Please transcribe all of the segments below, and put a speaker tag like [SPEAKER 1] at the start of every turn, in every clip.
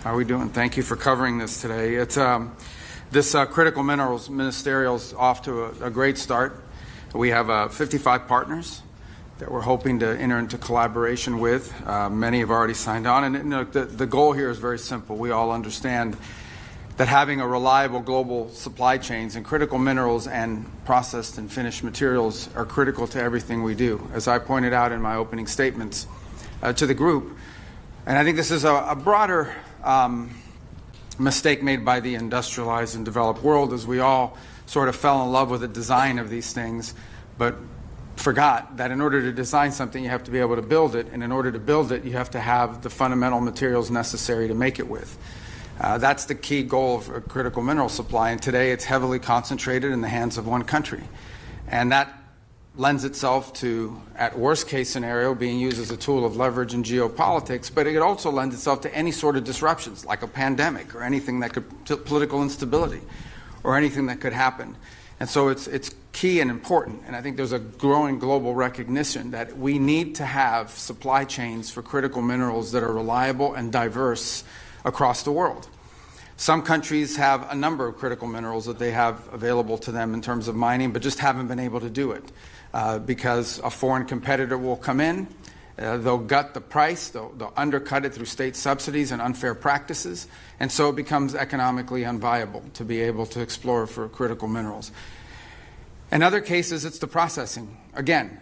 [SPEAKER 1] How are we doing? Thank you for covering this today. It's this critical minerals ministerial is off to a great start. We have 55 partners that we're hoping to enter into collaboration with. Many have already signed on, and the goal here is very simple. We all understand that having a reliable global supply chains and critical minerals and processed and finished materials are critical to everything we do. As I pointed out in my opening statements to the group, and I think this is a broader mistake made by the industrialized and developed world, as we all sort of fell in love with the design of these things, but forgot that in order to design something, you have to be able to build it, and in order to build it, you have to have the fundamental materials necessary to make it with. That's the key goal of a critical mineral supply, and today it's heavily concentrated in the hands of one country. And that lends itself to, at worst case scenario, being used as a tool of leverage in geopolitics, but it also lends itself to any sort of disruptions, like a pandemic or anything that could, political instability, or anything that could happen. And so it's key and important, and I think there's a growing global recognition that we need to have supply chains for critical minerals that are reliable and diverse across the world. Some countries have a number of critical minerals that they have available to them in terms of mining, but just haven't been able to do it because a foreign competitor will come in, they'll gut the price, they'll undercut it through state subsidies and unfair practices, and so it becomes economically unviable to be able to explore for critical minerals. In other cases, it's the processing. Again,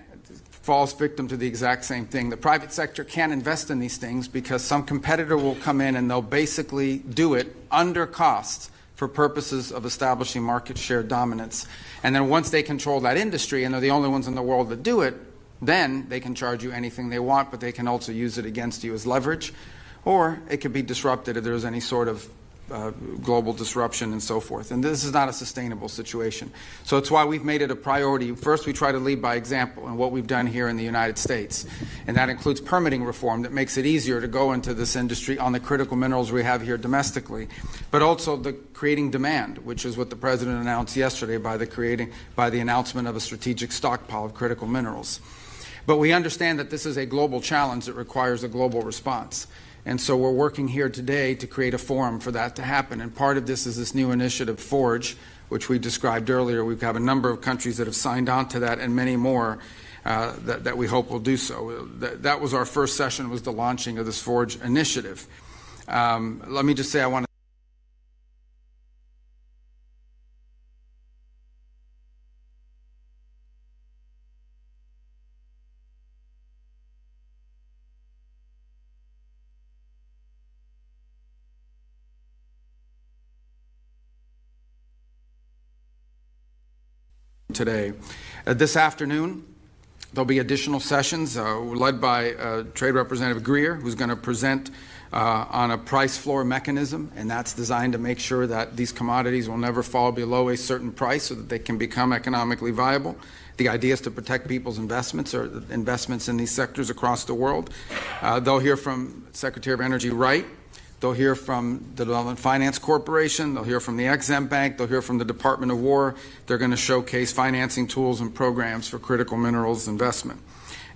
[SPEAKER 1] falls victim to the exact same thing. The private sector can't invest in these things because some competitor will come in and they'll basically do it under cost for purposes of establishing market share dominance. And then once they control that industry, and they're the only ones in the world that do it, then they can charge you anything they want, but they can also use it against you as leverage, or it could be disrupted if there's any sort of global disruption and so forth. And this is not a sustainable situation. So it's why we've made it a priority. First, we try to lead by example in what we've done here in the United States. And that includes permitting reform that makes it easier to go into this industry on the critical minerals we have here domestically. But also the creating demand, which is what the President announced yesterday by the announcement of a strategic stockpile of critical minerals. But we understand that this is a global challenge that requires a global response. And so we're working here today to create a forum for that to happen. And part of this is this new initiative, Forge, which we described earlier. We have a number of countries that have signed on to that, and many more that we hope will do so. That was our first session, was the launching of this Forge initiative. Let me just say I want to today. This afternoon, there'll be additional sessions led by Trade Representative Greer, who's going to present on a price floor mechanism, and that's designed to make sure that these commodities will never fall below a certain price so that they can become economically viable. The idea is to protect people's investments or investments in these sectors across the world. They'll hear from Secretary of Energy Wright. They'll hear from the Development Finance Corporation. They'll hear from the Ex-Im Bank. They'll hear from the Department of War. They're going to showcase financing tools and programs for critical minerals investment.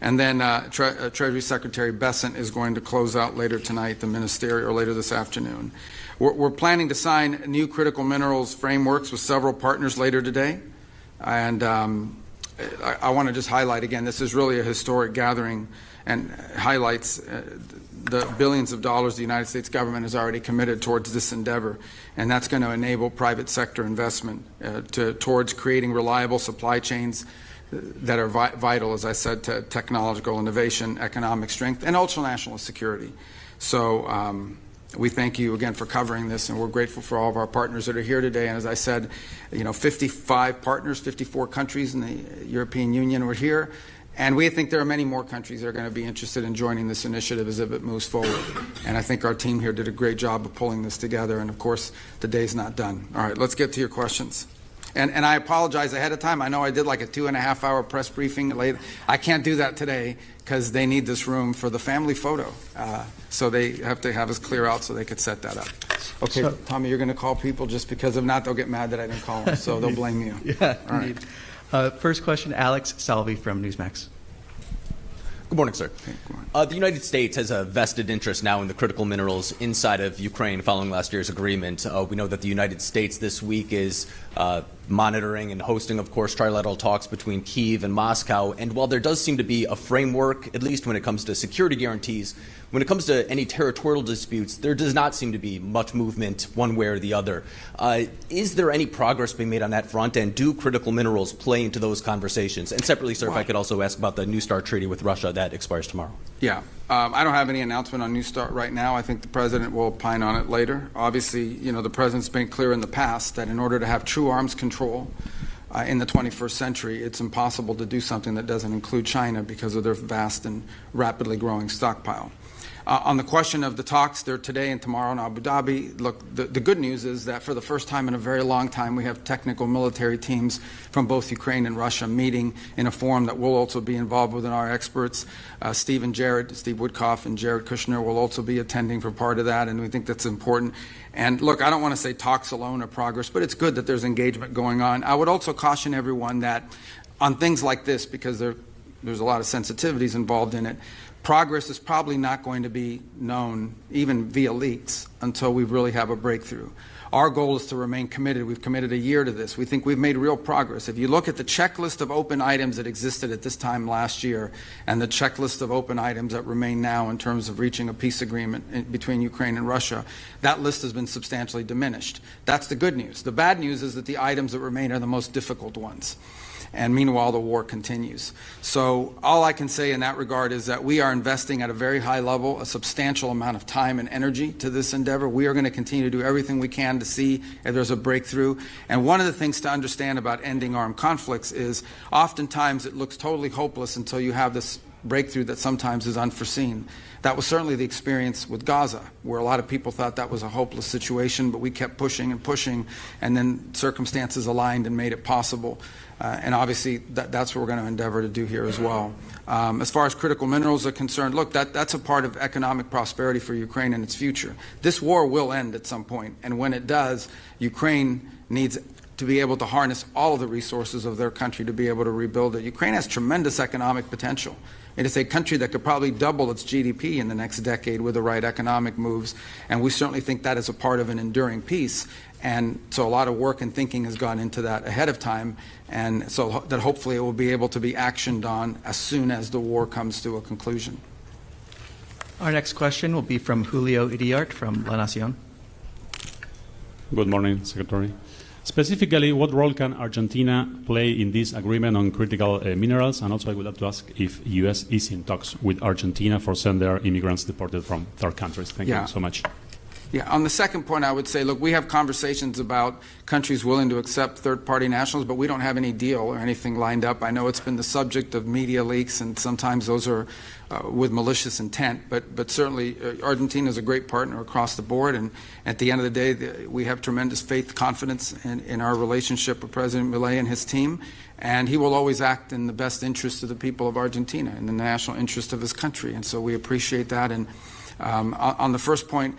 [SPEAKER 1] And then Treasury Secretary Bessent is going to close out later tonight, the ministerial, or later this afternoon. We're planning to sign new critical minerals frameworks with several partners later today. And I want to just highlight again, this is really a historic gathering and highlights the billions of dollars the United States government has already committed towards this endeavor, and that's going to enable private sector investment towards creating reliable supply chains that are vital, as I said, to technological innovation, economic strength, and also national security. So we thank you again for covering this, and we're grateful for all of our partners that are here today. And as I said, 55 partners, 54 countries in the European Union were here. And we think there are many more countries that are going to be interested in joining this initiative as it moves forward. And I think our team here did a great job of pulling this together. And, of course, the day's not done. All right, let's get to your questions. And I apologize ahead of time. I know I did like a 2.5-hour press briefing late. I can't do that today because they need this room for the family photo. So they have to have us clear out so they could set that up. Okay, so, Tommy, you're going to call people just because if not, they'll get mad that I didn't call them. So they'll blame you.
[SPEAKER 2] Yeah,
[SPEAKER 1] all right.
[SPEAKER 2] First question, Alex Salvi from Newsmax. Good morning, sir. The United States has a vested interest now in the critical minerals inside of Ukraine following last year's agreement. We know that the United States this week is monitoring and hosting, of course, trilateral talks between Kyiv and Moscow. And while there does seem to be a framework, at least when it comes to security guarantees, when it comes to any territorial disputes, there does not seem to be much movement one way or the other. Is there any progress being made on that front, and do critical minerals play into those conversations? And separately, sir, if I could also ask about the New START treaty with Russia that expires tomorrow.
[SPEAKER 1] Yeah. I don't have any announcement on New START right now. I think the president will opine on it later. Obviously, you know, the president's been clear in the past that in order to have true arms control in the 21st century, it's impossible to do something that doesn't include China because of their vast and rapidly growing stockpile. On the question of the talks, they're today and tomorrow in Abu Dhabi. Look, the good news is that for the first time in a very long time, we have technical military teams from both Ukraine and Russia meeting in a forum that we'll also be involved with, and our experts, Steve Woodcock and Jared Kushner will also be attending for part of that, and we think that's important. And look, I don't want to say talks alone or progress, but it's good that there's engagement going on. I would also caution everyone that on things like this, because there's a lot of sensitivities involved in it, progress is probably not going to be known, even via leaks, until we really have a breakthrough. Our goal is to remain committed. We've committed a year to this. We think we've made real progress. If you look at the checklist of open items that existed at this time last year and the checklist of open items that remain now in terms of reaching a peace agreement between Ukraine and Russia, that list has been substantially diminished. That's the good news. The bad news is that the items that remain are the most difficult ones. And meanwhile, the war continues. So all I can say in that regard is that we are investing at a very high level a substantial amount of time and energy to this endeavor. We are going to continue to do everything we can to see if there's a breakthrough. And one of the things to understand about ending armed conflicts is oftentimes it looks totally hopeless until you have this breakthrough that sometimes is unforeseen. That was certainly the experience with Gaza, where a lot of people thought that was a hopeless situation, but we kept pushing and pushing, and then circumstances aligned and made it possible. And obviously, that's what we're going to endeavor to do here as well. As far as critical minerals are concerned, look, that's a part of economic prosperity for Ukraine and its future. This war will end at some point, and when it does, Ukraine needs to be able to harness all of the resources of their country to be able to rebuild it. Ukraine has tremendous economic potential. It is a country that could probably double its GDP in the next decade with the right economic moves, and we certainly think that is a part of an enduring peace. And so a lot of work and thinking has gone into that ahead of time, and so that hopefully it will be able to be actioned on as soon as the war comes to a conclusion.
[SPEAKER 3] Our next question will be from Julio Iriart from La Nación.
[SPEAKER 4] Good morning, Secretary. Specifically, what role can Argentina play in this agreement on critical minerals? And also I would like to ask if U.S. is in talks with Argentina for send their immigrants deported from third countries. Thank you so much.
[SPEAKER 1] Yeah, on the second point, I would say, look, we have conversations about countries willing to accept third-party nationals, but we don't have any deal or anything lined up. I know it's been the subject of media leaks, and sometimes those are with malicious intent, but certainly Argentina is a great partner across the board, and at the end of the day, we have tremendous faith, confidence in our relationship with President Milei and his team, and he will always act in the best interest of the people of Argentina, in the national interest of his country, and so we appreciate that. And on the first point,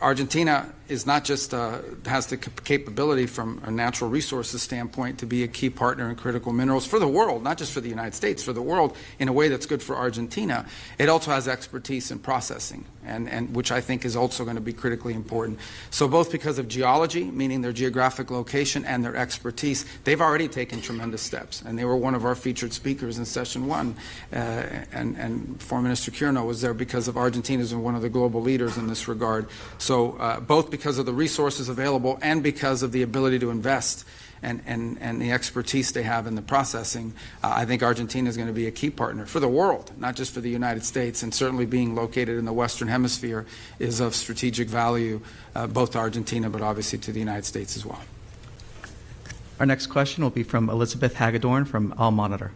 [SPEAKER 1] Argentina is not just has the capability from a natural resources standpoint to be a key partner in critical minerals for the world, not just for the United States, for the world in a way that's good for Argentina. It also has expertise in processing, and which I think is also going to be critically important. So both because of geology, meaning their geographic location, and their expertise, they've already taken tremendous steps, and they were one of our featured speakers in session one, and Foreign Minister Kirchner was there because of Argentina's and one of the global leaders in this regard. So both because of the resources available and because of the ability to invest and the expertise they have in the processing, I think Argentina is going to be a key partner for the world, not just for the United States, and certainly being located in the Western Hemisphere is of strategic value both to Argentina but obviously to the United States as well.
[SPEAKER 3] Our next question will be from Elizabeth Hagedorn from All Monitor.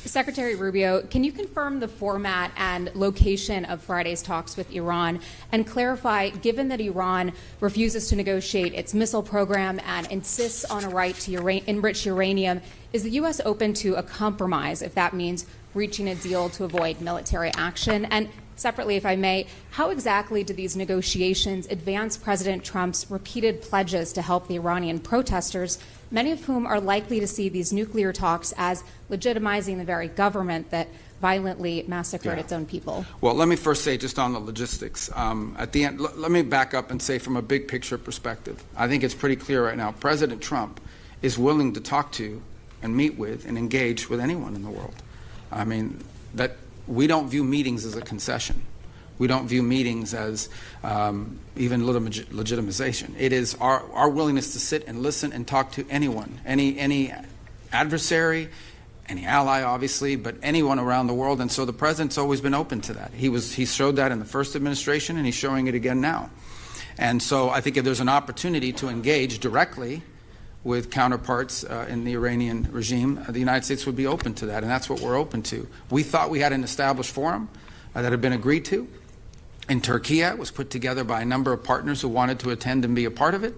[SPEAKER 5] Secretary Rubio, can you confirm the format and location of Friday's talks with Iran and clarify, given that Iran refuses to negotiate its missile program and insists on a right to enrich uranium, is the U.S. open to a compromise if that means reaching a deal to avoid military action? And separately, if I may, how exactly do these negotiations advance President Trump's repeated pledges to help the Iranian protesters, many of whom are likely to see these nuclear talks as legitimizing the very government that violently massacred its own people?
[SPEAKER 1] Well, let me first say just on the logistics. At the end, let me back up and say from a big picture perspective, I think it's pretty clear right now, President Trump is willing to talk to and meet with and engage with anyone in the world. I mean, that we don't view meetings as a concession. We don't view meetings as even legitimization. It is our willingness to sit and listen and talk to anyone, any adversary, any ally, obviously, but anyone around the world. And so the president's always been open to that. He showed that in the first administration, and he's showing it again now. And so I think if there's an opportunity to engage directly with counterparts in the Iranian regime, the United States would be open to that, and that's what we're open to. We thought we had an established forum that had been agreed to. In Turkey, it was put together by a number of partners who wanted to attend and be a part of it.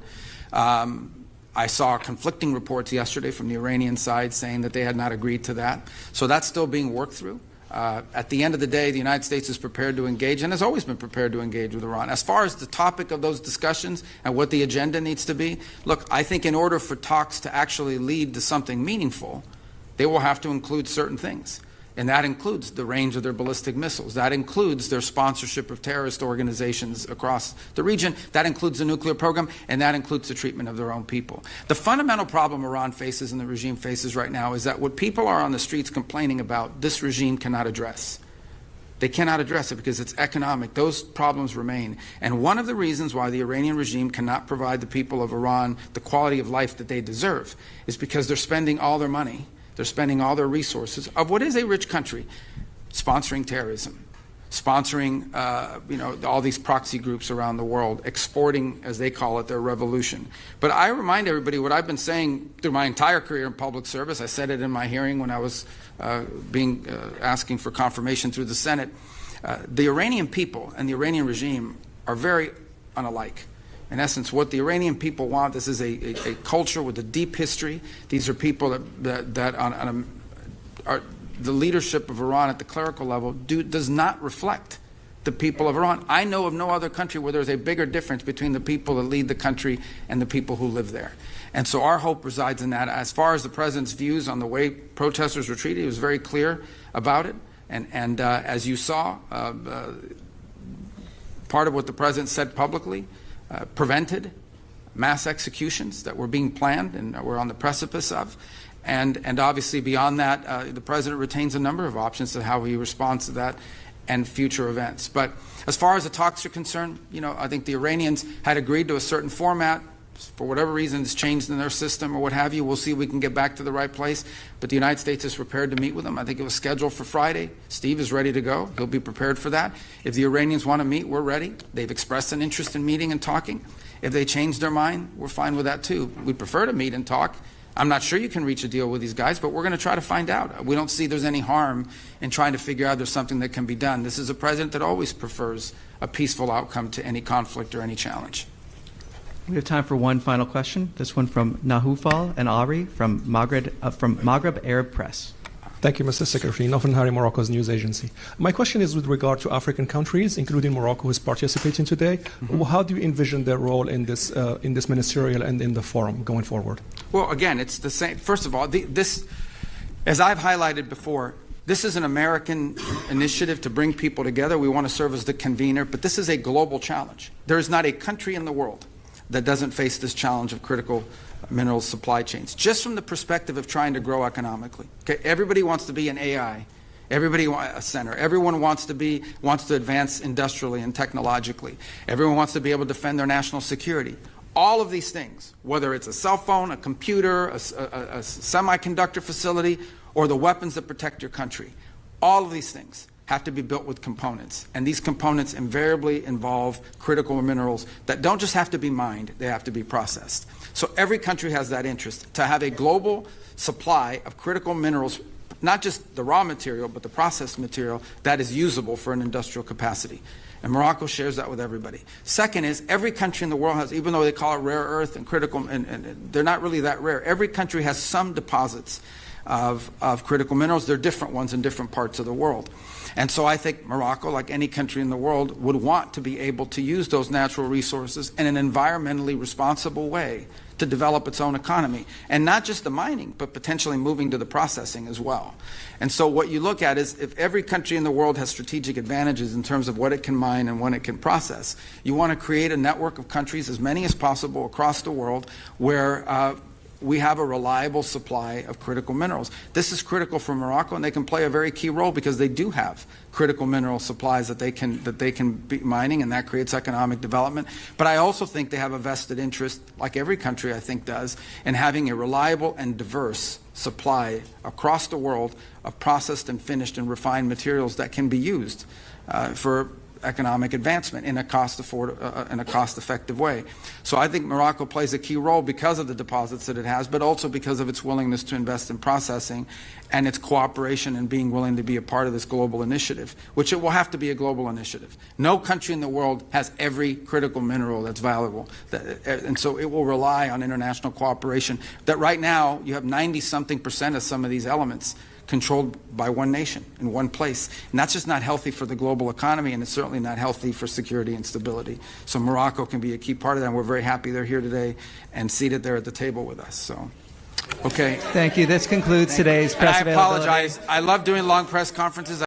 [SPEAKER 1] I saw conflicting reports yesterday from the Iranian side saying that they had not agreed to that. So that's still being worked through. At the end of the day, the United States is prepared to engage and has always been prepared to engage with Iran. As far as the topic of those discussions and what the agenda needs to be, look, I think in order for talks to actually lead to something meaningful, they will have to include certain things. And that includes the range of their ballistic missiles. That includes their sponsorship of terrorist organizations across the region. That includes the nuclear program, and that includes the treatment of their own people. The fundamental problem Iran faces and the regime faces right now is that what people are on the streets complaining about, this regime cannot address. They cannot address it because it's economic. Those problems remain. And one of the reasons why the Iranian regime cannot provide the people of Iran the quality of life that they deserve is because they're spending all their money, they're spending all their resources of what is a rich country sponsoring terrorism, sponsoring all these proxy groups around the world, exporting, as they call it, their revolution. But I remind everybody what I've been saying through my entire career in public service. I said it in my hearing when I was asking for confirmation through the Senate. The Iranian people and the Iranian regime are very unalike. In essence, what the Iranian people want, this is a culture with a deep history. These are people that are the leadership of Iran at the clerical level does not reflect the people of Iran. I know of no other country where there's a bigger difference between the people that lead the country and the people who live there. And so our hope resides in that. As far as the president's views on the way protesters were treated, he was very clear about it. And as you saw, part of what the president said publicly prevented mass executions that were being planned and we're on the precipice of. And obviously beyond that, the president retains a number of options to how he responds to that and future events. But as far as the talks are concerned, I think the Iranians had agreed to a certain format. For whatever reason, it's changed in their system or what have you. We'll see if we can get back to the right place. But the United States is prepared to meet with them. I think it was scheduled for Friday. Steve is ready to go. He'll be prepared for that. If the Iranians want to meet, we're ready. They've expressed an interest in meeting and talking. If they change their mind, we're fine with that too. We prefer to meet and talk. I'm not sure you can reach a deal with these guys, but we're going to try to find out. We don't see there's any harm in trying to figure out there's something that can be done. This is a president that always prefers a peaceful outcome to any conflict or any challenge.
[SPEAKER 3] We have time for one final question. This one from Nahoufal and Ari from Maghreb Arab Press.
[SPEAKER 6] Thank you, Mr. Secretary. Nofan Hari, Morocco's news agency. My question is with regard to African countries, including Morocco, who is participating today. Mm-hmm. How do you envision their role in this ministerial and in the forum going forward?
[SPEAKER 1] Well, again, it's the same. First of all, this, as I've highlighted before, this is an American initiative to bring people together. We want to serve as the convener, but this is a global challenge. There is not a country in the world that doesn't face this challenge of critical mineral supply chains, just from the perspective of trying to grow economically. Okay, everybody wants to be an AI, everybody a center. Everyone wants to advance industrially and technologically. Everyone wants to be able to defend their national security. All of these things, whether it's a cell phone, a computer, a semiconductor facility, or the weapons that protect your country, all of these things have to be built with components. And these components invariably involve critical minerals that don't just have to be mined, they have to be processed. So every country has that interest, to have a global supply of critical minerals, not just the raw material, but the processed material that is usable for an industrial capacity. And Morocco shares that with everybody. Second is, every country in the world has, even though they call it rare earth and critical, and they're not really that rare, every country has some deposits of critical minerals. They're different ones in different parts of the world. And so I think Morocco, like any country in the world, would want to be able to use those natural resources in an environmentally responsible way to develop its own economy. And not just the mining, but potentially moving to the processing as well. And so what you look at is if every country in the world has strategic advantages in terms of what it can mine and what it can process, you want to create a network of countries, as many as possible across the world, where we have a reliable supply of critical minerals. This is critical for Morocco, and they can play a very key role because they do have critical mineral supplies that they can be mining, and that creates economic development. But I also think they have a vested interest, like every country I think does, in having a reliable and diverse supply across the world of processed and finished and refined materials that can be used for economic advancement in a cost-effective way. So I think Morocco plays a key role because of the deposits that it has, but also because of its willingness to invest in processing and its cooperation and being willing to be a part of this global initiative, which it will have to be a global initiative. No country in the world has every critical mineral that's valuable, and so it will rely on international cooperation. That right now you have 90-something% of some of these elements controlled by one nation in one place. And that's just not healthy for the global economy, and it's certainly not healthy for security and stability. So Morocco can be a key part of that, and we're very happy they're here today and seated there at the table with us. So, okay.
[SPEAKER 3] Thank you. This concludes today's press availability.
[SPEAKER 1] I apologize. I love doing long press conferences.